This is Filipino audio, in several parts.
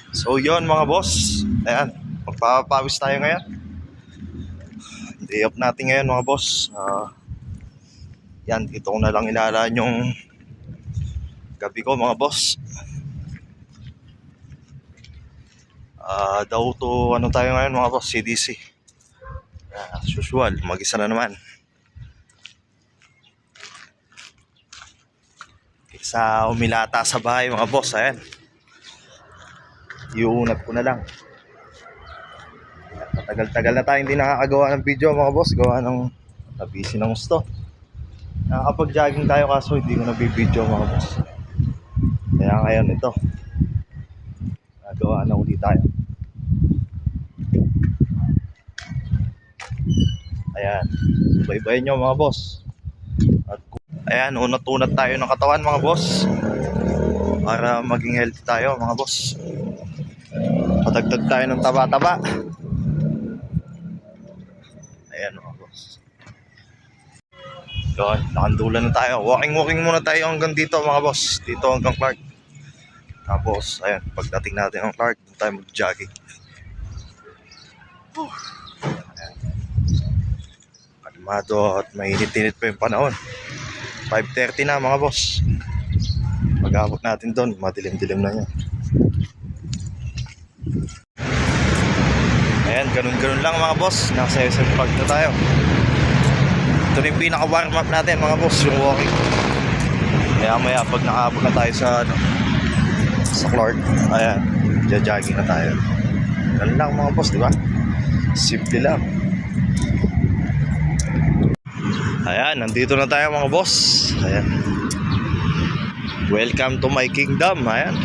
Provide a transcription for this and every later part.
So yon mga boss, ayan, magpapawis tayo ngayon. Day off natin ngayon mga boss. Yan, dito ko na lang ilalaan yung gabi ko mga boss. Daw to ano tayo ngayon mga boss, CDC. As usual, mag-isa na naman. Isa umilata sa bahay mga boss, ayan. Iuunat ko na lang. Matagal-tagal na tayo hindi nakakagawa ng video mga boss. Gawa ng busy ng gusto. Nakakapag-jogging tayo kaso hindi ko nabibideo mga boss. Kaya ngayon ito, nagawa na ulit tayo. Ayan, bye-bye nyo mga boss. At ayan, unat-unat tayo ng katawan mga boss, para maging healthy tayo mga boss. Patagdag tayo ng taba-taba. Ayan mga boss. Yun, nakandulan na tayo. Walking muna tayo hanggang dito mga boss. Dito hanggang Clark. Tapos, ayan, pagdating natin ng Clark, doon tayo mag-jogging. Ayan. Kalmado at mainit-init pa yung panahon. 5:30 na mga boss. Pag-abot natin doon, madilim-dilim na yan. Ayan, ganun-ganun lang mga boss. Nasa SM Park na tayo. Ito na yung pinaka-warm up natin mga boss, yung walking. Kaya maya pag nakaabot na tayo sa Clark, ayan, jogging na tayo. Ganun lang mga boss, di ba? Simple lang. Ayan, nandito na tayo mga boss. Ayan. Welcome to my kingdom. Ayan.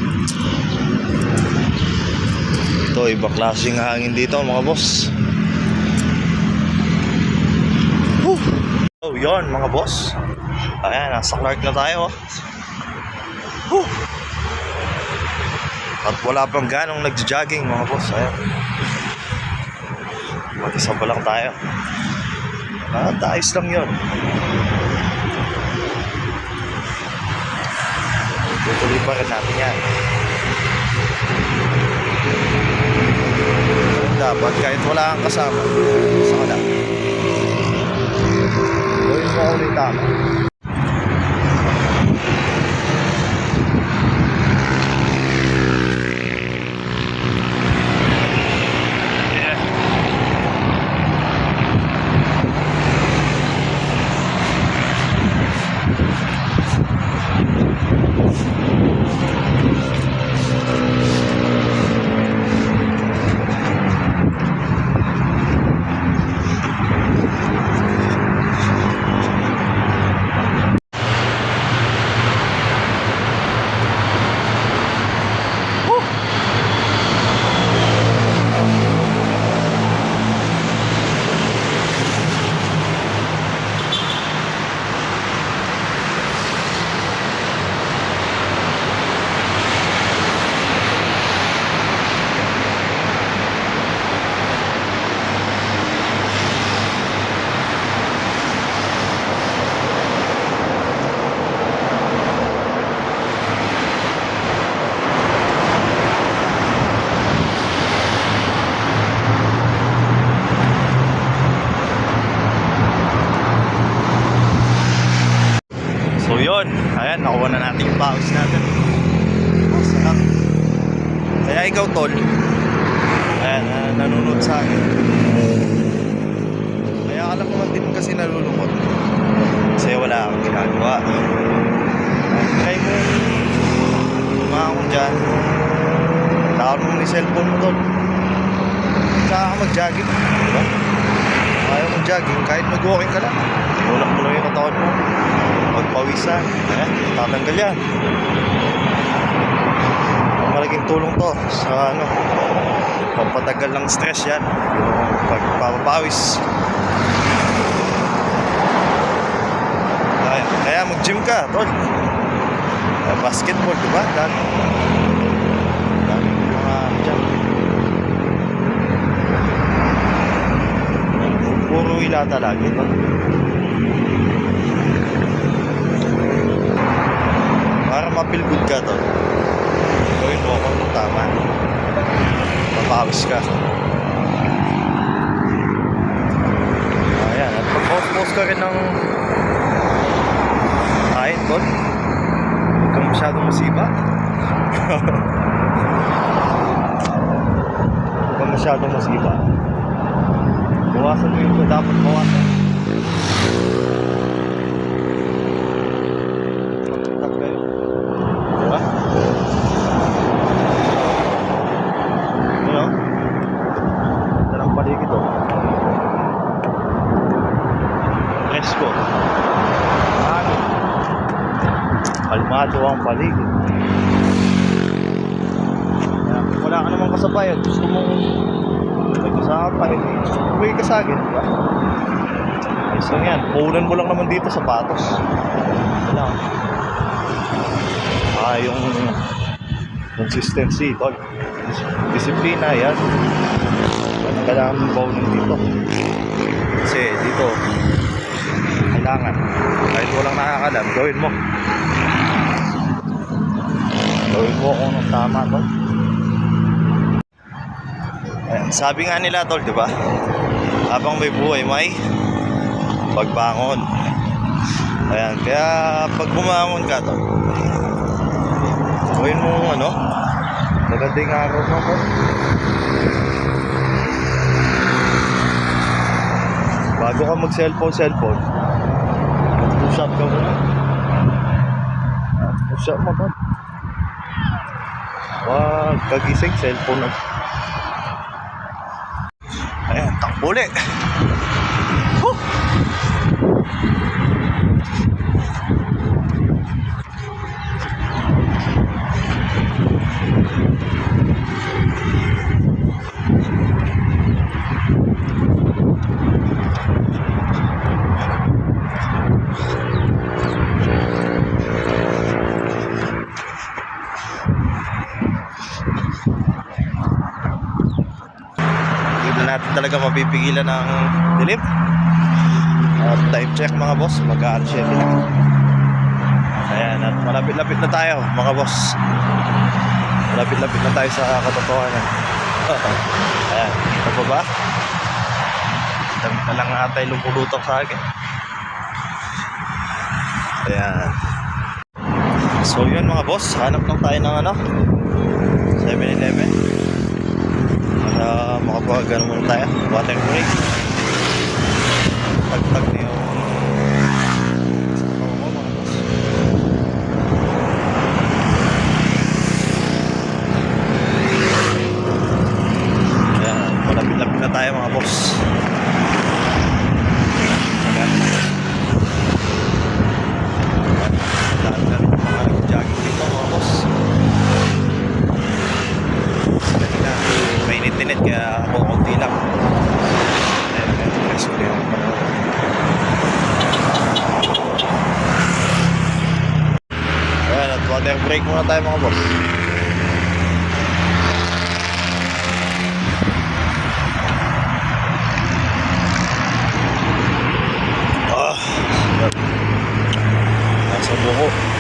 Ito, ibang klaseng hangin dito mga boss. Oh, yon mga boss. Ayan, nasa Clark na tayo. At wala pang ganong nagja-jogging mga boss. Ayan. Mag-isa pa lang tayo. Ayos lang yun. Tutuloy pa rin natin yan. Dapat kahit wala kang kasama, saka lang gawin mo ulit tama. So yun, ayan, nakuha na natin yung pawis natin. Sarap. Kaya ikaw tol, ayan, nanonood sa akin. Kaya alam naman din kasi nalulungkot. Kasi wala akong ginagawa. Try mo, tumakon dyan. Takot mo yung cellphone mo tol. Saka ka mag-jogging, diba? Ayaw mag-jogging, kahit mag-walking ka lang. Tulak mo lang yung katawan mo. Magpawisan, ayan, tatanggal yan. Malaking tulong to sa ano, pampatagal ng stress yan, yung pagpapawis. Kaya mag-gym ka, tol. Basketball, diba? Dami mga dyan. Puro ilata lagi, tol. Para ma-feel good ka tol, gawin mo kung tama. mapapawis ka. Ayan, at pag-post ka rin ng kain tol, huwag kang masyadong masiba. Huwag kang masyadong masiba. Bawasan mo yung dapat bawasan. Diba? Ano? Ito ng paligid o. Presko. Ano? Kalmado ang paligid. Kung wala ka namang kasabay at gusto mong may kasama, may kasagin, diba? Ayos lang yan. Puhunan mo lang naman dito sapatos. Wala. Yung consistency, tol. Disiplina, yan. Kailangan mong puhunan dito. Kasi dito, kailangan. Kahit walang nakakalam, gawin mo. Gawin mo kung anong tama, tol. Ayan, sabi nga nila tol, di ba? Habang may buhay, may pagbangon. Ayan, kaya pag bumangon ka tol, gawin mo ano, magandang araw mo tol. Bago ka mag cellphone, push up ka muna. Push up mo tol. Wag kagising, cellphone na. Ayan, takbo ulit. Natin talaga mapipigilan ng dilim. At time check mga boss, mag-aalas 7 na. Ayan, at malapit-lapit na tayo mga boss. Malapit-lapit na tayo sa katotohanan. Ayan, ito pa ba? Damit na lang ata yung lumulutok sa akin. Ayan. So yun mga boss, hanap lang tayo ng ano, 7-Eleven. Para makapag-ano muna tayo, water break. Tag-tag na yung mga boss. Ayan, malapit-lapit na tayo mga boss. Ayan. Lahat na rin mga nag-jogging dito mga boss. Mainit-init kaya ako konti lang. Kasi yung ayan, at water break muna tayo mga boss. Nasa buko.